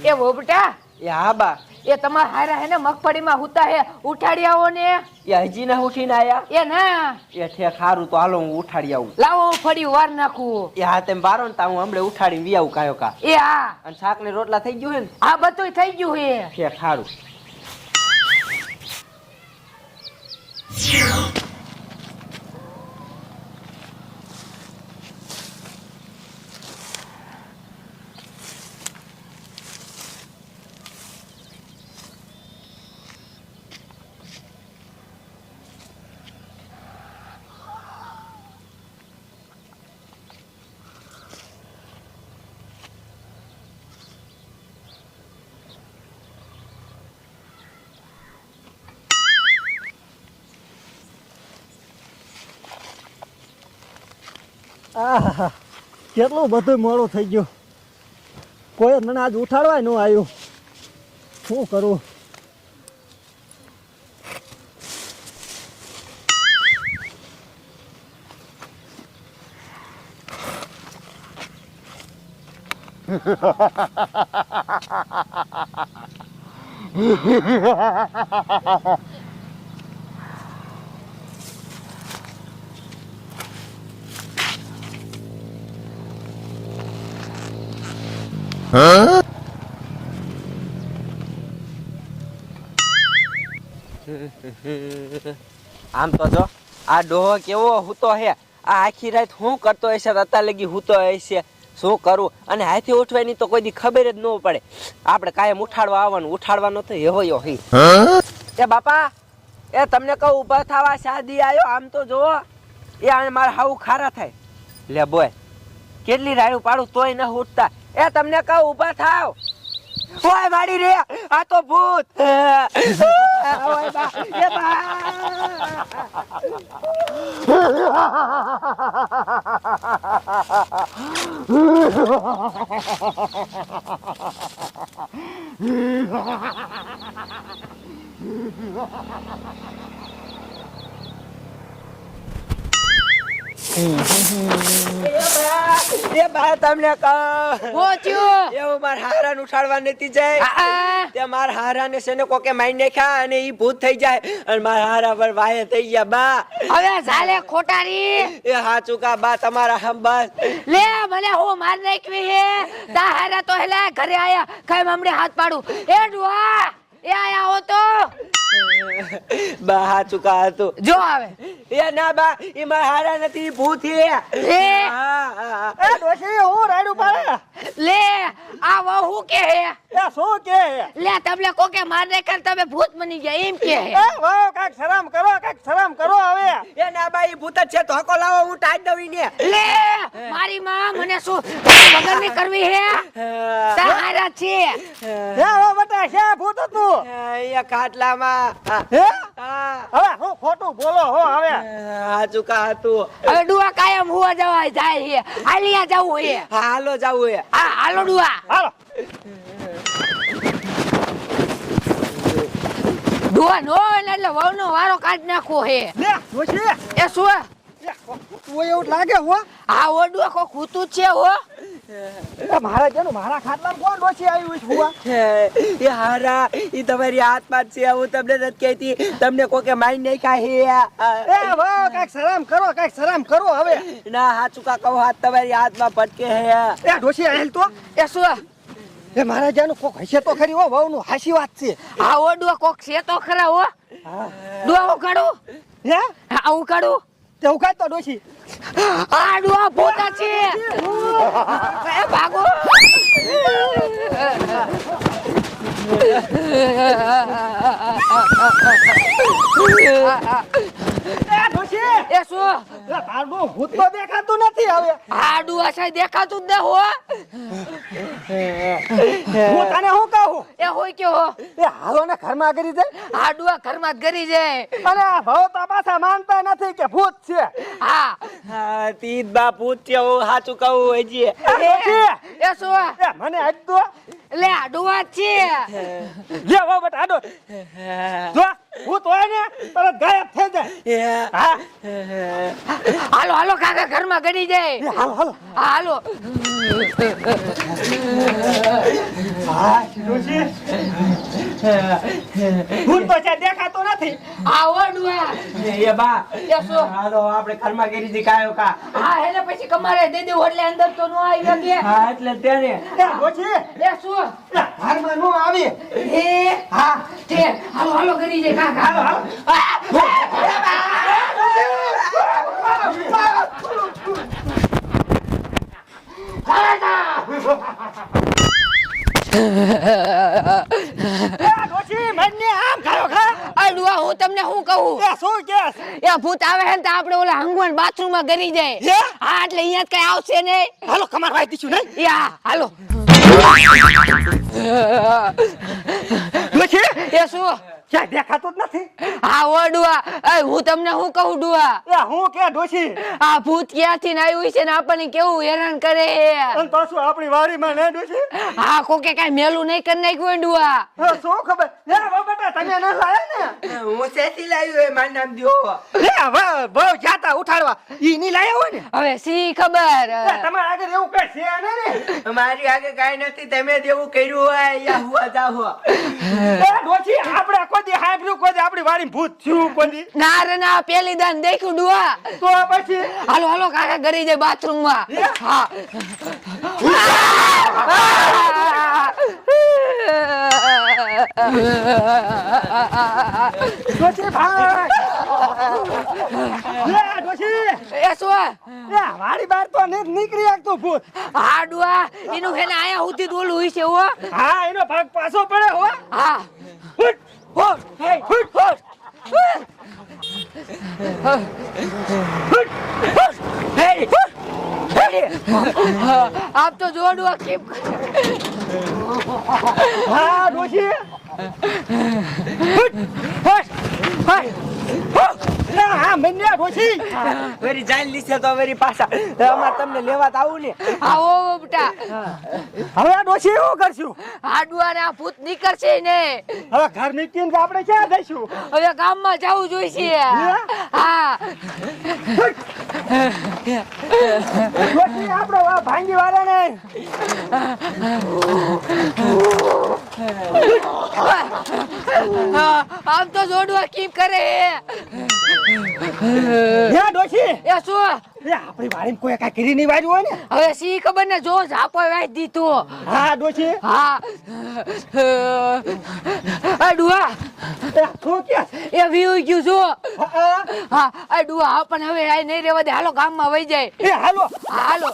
એ બોબટા એ હા બા એ તમારા હારા હે ને મગફળીમાં હુતા હે ઉઠાડી આવો ને એ હજી ના ઉઠીને આયા એ ના એ ઠેક સારું તો હાલો હું ઉઠાડી આવું લાવો હું ફરી વાર નાખું એ હા તેમ બારો ને તા હું હમણાં ઉઠાડીને વી આવું કાયો કા એ હા અને શાક ને રોટલા થઈ ગયું હે ને આ બધું થઈ ગયું હે ઠેક સારું આહા કેટલું બધું મોડું થઈ ગયું કોઈ મને આજ ઉઠાડવાય ન આવ્યું શું કરું આમ તો જો આ ડોહો કેવો હૂતો હે આ આખી રાત શું કરતો હશે અત્યારે લગી હૂતો હશે શું કરું અને હાથે ઉઠવાની તો કોઈ દી ખબર જ ન પડે આપણે કાયમ ઉઠાડવા આવવાનું ઉઠાડવાનો તો એવો હી એ બાપા એ તમને કહું ઊભા થવા શાદી આવ્યો આમ તો જો એ આને મારા હાવ ખારા થાય લે બોય કેટલી રાડું પાડું તોય ન ઉઠતા એ તમને કહું ઊભા થાવ ઓય માડી રે આ તો ભૂત ઓય બા એ બા એ બા તમને કહું પહોંચ્યો એવું માર હારાને ઉઠાડવા નથી જાય તે માર હારાને છે ને કોકે મારી નાખ્યા અને ઈ ભૂત થઈ જાય અને માર હારા પર વાયે થઈ ગયા બા હવે ઝાલે ખોટારી એ હાચું કા બા તમારા હમ બસ લે મને હું માર નાખવી હે તા હારા તો હેલા ઘરે આયા કઈ હમણે હાથ પાડું એ ડુઆ એ આયા હો તો બા હાચું કા હતું જો આવે એ ના બા ઈ માર હારા નથી ભૂત છે એ એ ડોશી હું રાડું પાડે લે આ વહુ કે હે એ શું કે લે તમને કોકે માર નાખ્યા તમે ભૂત બની ગયા એમ કે હે એ વાહ કાક શરમ કરો હવે એ ના બા ઈ ભૂત જ છે તો હકો લાવો હું ટાઈટ દઉં ને લે મારી માં મને શું વગર ની કરવી હે તારા છે હે ઓ બટા છે ભૂત હતું એ ખાટલામાં હે હા હવે હું ખોટું બોલો હો હવે હાચું કા હતું હવે ડુઆ કાયમ હુવા જવાય જાય હે હાલિયા જવું હે હાલો જાવું હે હા હાલો ડુઆ હાલો ડુઆ નો એટલે વહુ નો વારો કાઢ નાખવો હે લે ડોશી એ શું તું એવું લાગે હો આ ઓડુઆ કો ખૂતું છે હો એ મારા જેનું મારા ખાટલામાં કોણ ડોશી આવ્યું છે હુવા એ હારા ઈ તમારી હાથમાં છે હું તમને નથી કહેતી તમને કોકે મારી નહીં ખાહી એ વાહ કાક શરમ કરો હવે ના હાચું કા કહું હાથ તમારી હાથમાં પટકે હે એ ડોશી આહેલ તો એ શું એ મારા જેનું કોક હશે તો ખરી હો વહુનું હાસી વાત છે આ ઓડુઆ કોક છે તો ખરા હો ડુઆ ઉકાડું હે આ ઉકાડું તે ઉકાડ તો ડોશી આ ડુઆ ભૂતા છે એ ભાગો એ ડોશી એ શું એ તારનું ભૂત તો દેખાતું નથી હવે આ ડુઆ છે દેખાતું જ ન હો હું તને શું કહું એ હોય કે હો એ હાલો ને ઘરમાં કરી દે આ ડુઆ ઘરમાં જ ગરી જાય અને આ ભાવ તો પાછા માનતા નથી કે ભૂત છે હા તીત બા પૂછ્યો હું હાચું કહું હજી એ શું એ મને આજ તો લે આ ડુઆ છે લે વો બટ આડો જો ભૂત હોય ને તરત ગાયબ થઈ જાય હા હાલો હાલો કાકા ઘરમાં ગરી જાય હાલો હાલો હા ડોશી ભૂત તો છે દેખાતો નથી. આવો ડુઆ એ બા એ શું? હાલો આપણે ઘરમાં કરી દી કાયો કા. હા એટલે પછી કમારે દે દેવું એટલે અંદર તો નો આવી શકે. હા એટલે તેને એ ડોશી એ શું હારમાં નો આવી. એ હા તે હાલો હાલો કરી જાય કાકા. હાલો ડોશી મને આમ ખાયો ખા. આ ડુઆ હું તમને શું કહું? એ શું કેસ? એ ભૂત આવે હે ને તો આપણે ઓલા હંગવાન બાથરૂમ માં ગરી જાય. હે? હા એટલે અહીંયા કઈ આવશે નહીં. હાલો કમાર વાઈ દીશું નહીં. યા હાલો. ડોશી એ શું? ક્યાંય દેખાતો જ નથી. હા ઓ ડુઆ એ હું તમને શું કહું ડુઆ? એ હું કે ડોશી આ ભૂત ક્યાંથી ને આવ્યું છે ને આપણને કેવું હેરાન કરે છે. અને પાછું આપણી વાડીમાં ને ડોશી. હા કોકે કઈ મેલું નહીં કરી નાખ્યું હોય ડુઆ. શું ખબર? લે વો બેટા તમે ન લાયા ને. હું સેથી લાવ્યો એ માર નામ દ્યો. લે બહુ જાતા ઉઠાડવા ઈ ની લાયા હોય ને. હવે સી ખબર. તમારે આગળ એવું કઈ છે ને. મારી આગળ કાઈ નથી તમે જેવું કર્યું હોય યા હુવા જાહો. એ ડોશી આપણે કોઈ દી હાંભળ્યું કોઈ દી આપણી વાડીમાં ભૂત થયું કોઈ દી. ના રે ના પેલી દાન દેખ્યું ડુઆ. તો પછી હાલો હાલો કાકા ગરી જાય બાથરૂમ માં. હા ડોશી ભાઈ. લે ડોશી એ શું? એ વાડી બહાર તો નીકળી આગતું ભૂત. હા ડુઆ એનું હે ને આયા સુધી ડોલું હોય છે હો. હા એનો ભાગ પાછો પડે હો. હા ફૂટ હોટ હે ફૂટ ફૂટ હે આપ તો જોડવા કેમ હા ડોશી હા મને ડોશી વેરી જાન લીસે તો વેરી પાછા અમાર તમને લેવા તો આવું ને. આવો બેટા. હવે આ ડોશી શું કરશું? આ ડુઆ ને આ ભૂત નીકળશે ને. હવે ઘર નીકળીને આપણે ક્યાં જઈશું? હવે ગામમાં જવું જોઈશે. હા ડોશી આપણો આ ભાંગી વાળા ને આમ તો જોડવા કેમ કરે હે ડોશી એ શું? એ આપણી વાડીમાં કોઈ કાંઈ કરી નહીં વાળ્યું હોય ને. હવે સી ખબર ને જો ઝાપો વાઈ દીધો. હા ડોશી હા આ ડુઆ એ શું કે એ વીઉ ગયું જો. હા હા આ ડુઆ આપણને હવે આ નહીં રહેવા દે. હાલો ગામમાં વહી જાય. એ હાલો હાલો